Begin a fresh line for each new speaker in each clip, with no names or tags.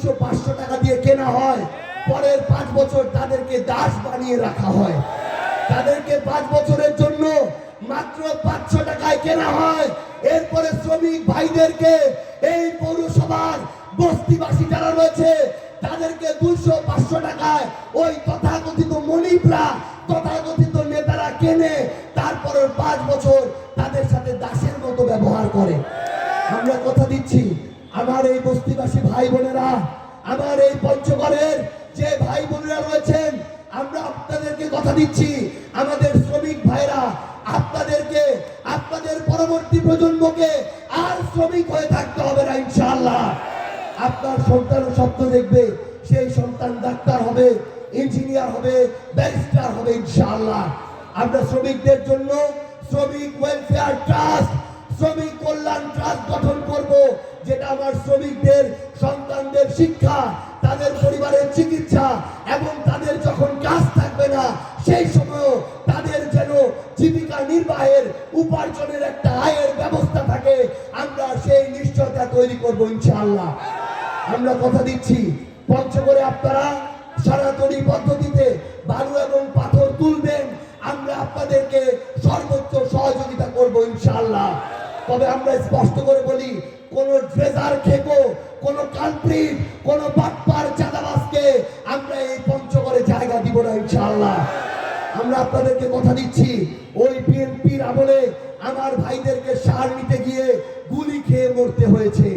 200-500 টাকা দিয়ে কেনা হয়, পরের 5 বছর তাদেরকে দাস বানিয়ে রাখা হয়। তাদেরকে 5 বছরের জন্য মাত্র 500 টাকায় কেনা হয়। এরপরে শ্রমিক ভাইদেরকে এই পৌরসভার বস্তিবাসী যারা রয়েছে তাদেরকে 200-500 টাকায় ওই তথাকথিত মনিবরা, তথাকথিত নেতারা কেনে, তারপরের 5 বছর তাদের সাথে দাসের মতো ব্যবহার করে। আমরা কথা দিচ্ছি, আমার এই বস্তিবাসী ভাই বোনেরা, আমার এই পঞ্চগড়ের যে ভাই বোনেরা রয়েছেন, আমরা আপনাদেরকে কথা দিচ্ছি, আমাদের শ্রমিক ভাইরা আপনাদেরকে, আপনাদের পরবর্তী প্রজন্মকে আর শ্রমিক হয়ে থাকতে হবে না। ইনশাআল্লাহ আপনার সন্তান স্বপ্ন দেখবে, সেই সন্তান ডাক্তার হবে, ইঞ্জিনিয়ার হবে, ব্যারিস্টার হবে ইনশাআল্লাহ। আমরা শ্রমিকদের জন্য শ্রমিক ওয়েলফেয়ার ট্রাস্ট, শ্রমিক কল্যাণ ট্রাস্ট গঠন করব, যেটা আমার শ্রমিকদের সন্তানদের শিক্ষা, তাদের পরিবারের চিকিৎসা এবং তাদের যখন কাজ থাকবে না সেই সময় তাদের যেন জীবিকা নির্বাহের, উপার্জনের একটা আয়ের ব্যবস্থা থাকে, আমরা সেই নিশ্চয়তা তৈরি করব ইনশাআল্লাহ। আমরা কথা দিচ্ছি, পঞ্চগড়ে আপনারা সনাতনী পদ্ধতিতে বালু এবং পাথর তুলবেন, আমরা আপনাদেরকে সর্বোচ্চ সহযোগিতা করব ইনশাআল্লাহ। তবে আমরা স্পষ্ট করে বলি, কোন ড্রেজার খেকো, কোন কালপ্রিট, কোন বাটপার চাঁদাবাজকে আমরা এই পঞ্চগড়ে জায়গা দিব না ইনশাআল্লাহ। আমরা আপনাদেরকে কথা দিচ্ছি, ওই বিএনপির আমলে আমার ভাইদেরকে সার নিতে গিয়ে গুলি খেয়ে মরতে হয়েছে।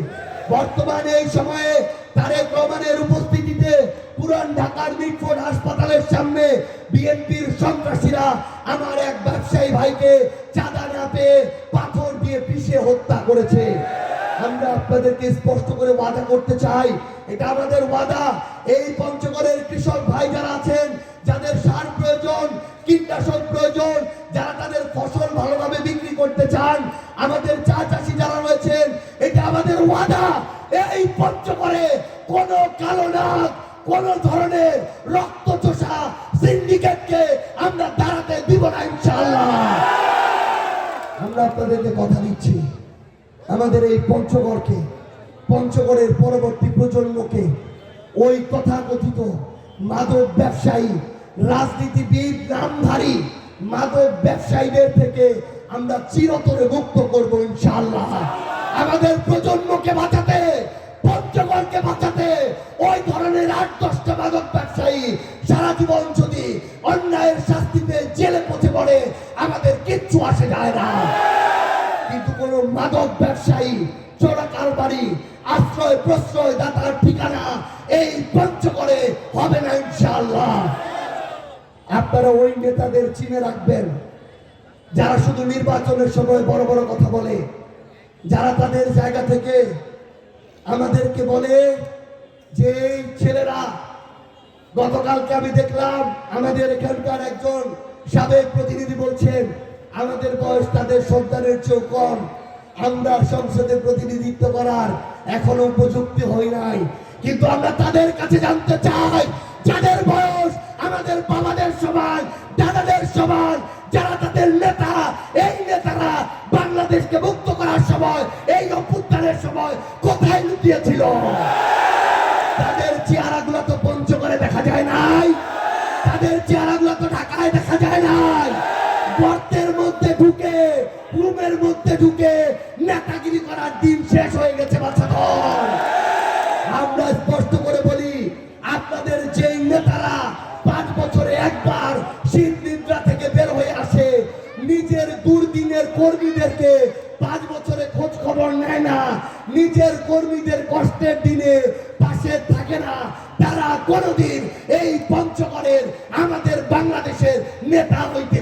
বর্তমানে এই সময়ে তারেক রহমানের উপস্থিতিতে পুরান ঢাকার মিটফোর্ড হাসপাতালের সামনে বিএনপির সন্ত্রাসীরা আমার এক ব্যবসায়ী ভাইকে চাঁদা না পেয়ে পাথর দিয়ে পিষে হত্যা করেছে। আমরা আপনাদেরকে স্পষ্ট করে ওয়াদা করতে চাই, এটা আমাদের ওয়াদা, এই পঞ্চগড়ের কৃষক ভাই যারা আছেন, যাদের সার প্রয়োজন, কীটনাশক প্রয়োজন, যারা তাদের ফসল ভালোভাবে বিক্রি করতে চান, আমাদের চা চাষি যারা রয়েছেন, এটা আমাদের ওয়াদা, এই পঞ্চগড়ে কোন কালো নাগ, কোন ধরনের রক্তচোষা সিন্ডিকেটকে আমরা দাঁড়াতে দিব না ইনশাআল্লাহ। আমরা আপনাদেরকে কথা দিচ্ছি, আমাদের এই পঞ্চগড়কে, পঞ্চগড়ের পরবর্তী প্রজন্মকে ওই তথাকথিত মাদক ব্যবসায়ী, রাজনীতিবিদ, নামধারী মাদক ব্যবসায়ীদের থেকে আমরা চিরতরে মুক্ত করব ইনশাআল্লাহ। আমাদের প্রজন্মকে বাঁচাতে, পঞ্চগড়কে বাঁচাতে ওই ধরনের 8-10টা মাদক ব্যবসায়ী সারা জীবন যদি অন্যায়ের শাস্তি পেয়ে জেলে পচে পড়ে আমাদের কিচ্ছু আসে যায় না, কিন্তু কোন মাদক ব্যবসায়ী, চোরা কারবারি, আশ্রয় প্রশ্রয় দাতার ঠিকানা এই পঞ্চগড়ে হবে না ইনশাআল্লাহ। আপনারা ওই নেতাদের চিনে রাখবেন যারা শুধু নির্বাচনের সময় বড় বড় কথা বলে, যারা তাদের জায়গা থেকে আমাদেরকে বলে যে এই ছেলেরা, গতকালকে আমি দেখলাম আমাদের এখানকার একজন সাবেক প্রতিনিধি বলছেন আমাদের বয়স তাদের সন্তানের চেয়েও কম, আমরা সংসদে প্রতিনিধিত্ব করার এখনো উপযুক্ত হই নাই। কিন্তু আমরা তাদের কাছে জানতে চাই, যাদের বয়স আমাদের বাবাদের সমান, দাদাদের সমান, যারা তাদের নেতা, এই নেতারা বাংলাদেশকে মুক্ত করার সময়, এই অভ্যুত্থানের সময় কোথায় লুকিয়েছিল? তাদের চেহারাগুলো তো পঞ্চগড়ে দেখা যায় নাই, তাদের চেহারাগুলো তো ঢাকায় দেখা যায় নাই। গর্তের মধ্যে ঢুকে, রুমের মধ্যে ঢুকে নেতাগিরি করার দিন শেষ হয়ে গেছে বাচ্চাগণ। আমরা স্পষ্ট করে বলি, আপনাদের যেই নেতারা 5 বছরে একবার শীত নিদ্রা থেকে বের হয়ে আসে, নিজের দুর্দিনের কর্মীদেরকে 5 বছরে খোঁজ খবর নেয় না, নিজের কর্মীদের কষ্টের দিনে পাশে থাকে না, তারা কোনোদিন এই পঞ্চগড়ের, আমাদের বাংলাদেশের নেতা হইতে